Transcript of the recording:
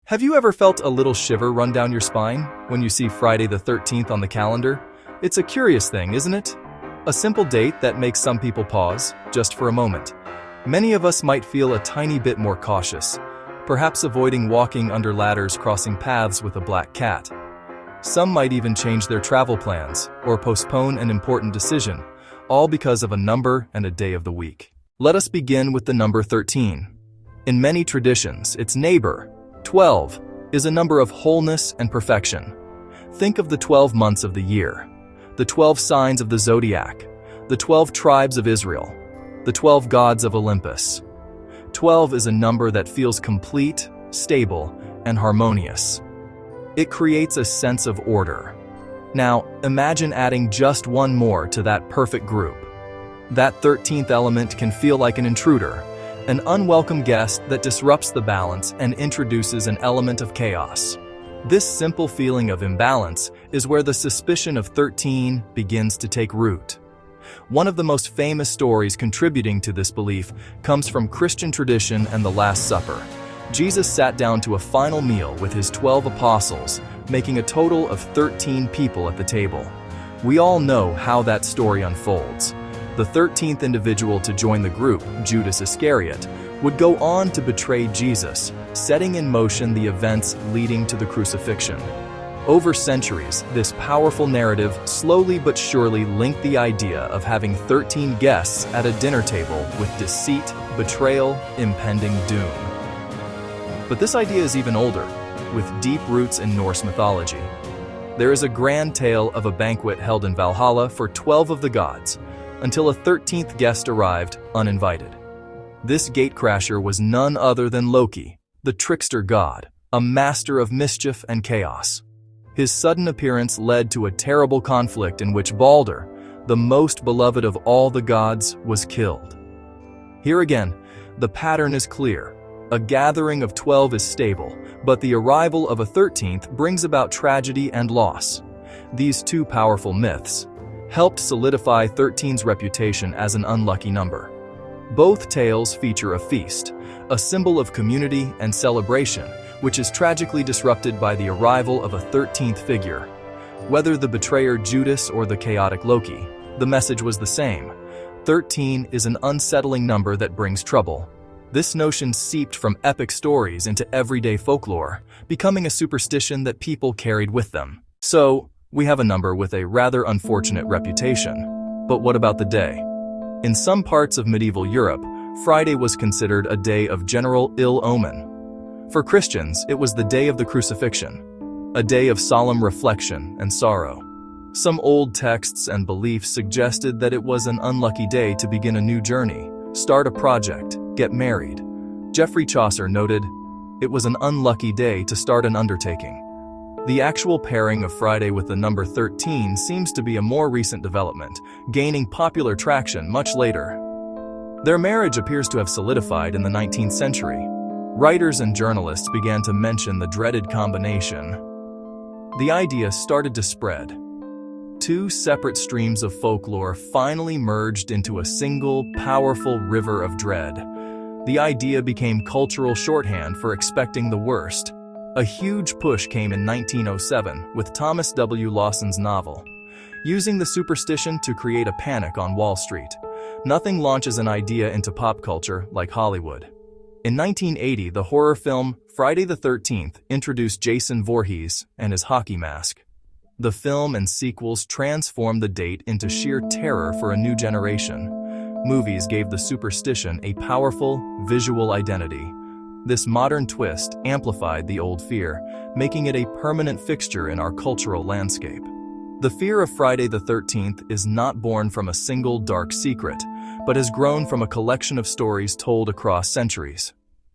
Have you ever felt a little shiver run down your spine when you see Friday the 13th on the calendar? It's a curious thing, isn't it? A simple date that makes some people pause, just for a moment. Many of us might feel a tiny bit more cautious, perhaps avoiding walking under ladders crossing paths with a black cat. Some might even change their travel plans or postpone an important decision, all because of a number and a day of the week. Let us begin with the number 13. In many traditions, its neighbor, 12, is a number of wholeness and perfection. Think of the 12 months of the year, the 12 signs of the zodiac, the 12 tribes of Israel, the 12 gods of Olympus. 12 is a number that feels complete, stable, and harmonious. It creates a sense of order. Now, imagine adding just one more to that perfect group. That 13th element can feel like an intruder, an unwelcome guest that disrupts the balance and introduces an element of chaos. This simple feeling of imbalance is where the suspicion of 13 begins to take root. One of the most famous stories contributing to this belief comes from Christian tradition and the Last Supper. Jesus sat down to a final meal with his 12 apostles, making a total of 13 people at the table. We all know how that story unfolds. The 13th individual to join the group, Judas Iscariot, would go on to betray Jesus, setting in motion the events leading to the crucifixion. Over centuries, this powerful narrative slowly but surely linked the idea of having 13 guests at a dinner table with deceit, betrayal, impending doom. But this idea is even older, with deep roots in Norse mythology. There is a grand tale of a banquet held in Valhalla for 12 of the gods, until a 13th guest arrived uninvited. This gatecrasher was none other than Loki, the trickster god, a master of mischief and chaos. His sudden appearance led to a terrible conflict in which Balder, the most beloved of all the gods, was killed. Here again, the pattern is clear. A gathering of 12 is stable, but the arrival of a 13th brings about tragedy and loss. These two powerful myths helped solidify 13's reputation as an unlucky number. Both tales feature a feast, a symbol of community and celebration, which is tragically disrupted by the arrival of a 13th figure. Whether the betrayer Judas or the chaotic Loki, the message was the same. 13 is an unsettling number that brings trouble. This notion seeped from epic stories into everyday folklore, becoming a superstition that people carried with them. So, we have a number with a rather unfortunate reputation. But what about the day? In some parts of medieval Europe, Friday was considered a day of general ill omen. For Christians, it was the day of the crucifixion, a day of solemn reflection and sorrow. Some old texts and beliefs suggested that it was an unlucky day to begin a new journey, start a project, get married. Geoffrey Chaucer noted, "It was an unlucky day to start an undertaking." The actual pairing of Friday with the number 13 seems to be a more recent development, gaining popular traction much later. Their marriage appears to have solidified in the 19th century. Writers and journalists began to mention the dreaded combination. The idea started to spread. Two separate streams of folklore finally merged into a single, powerful river of dread. The idea became cultural shorthand for expecting the worst. A huge push came in 1907 with Thomas W. Lawson's novel, using the superstition to create a panic on Wall Street. Nothing launches an idea into pop culture like Hollywood. In 1980, the horror film Friday the 13th introduced Jason Voorhees and his hockey mask. The film and sequels transformed the date into sheer terror for a new generation. Movies gave the superstition a powerful, visual identity. This modern twist amplified the old fear, making it a permanent fixture in our cultural landscape. The fear of Friday the 13th is not born from a single dark secret, but has grown from a collection of stories told across centuries.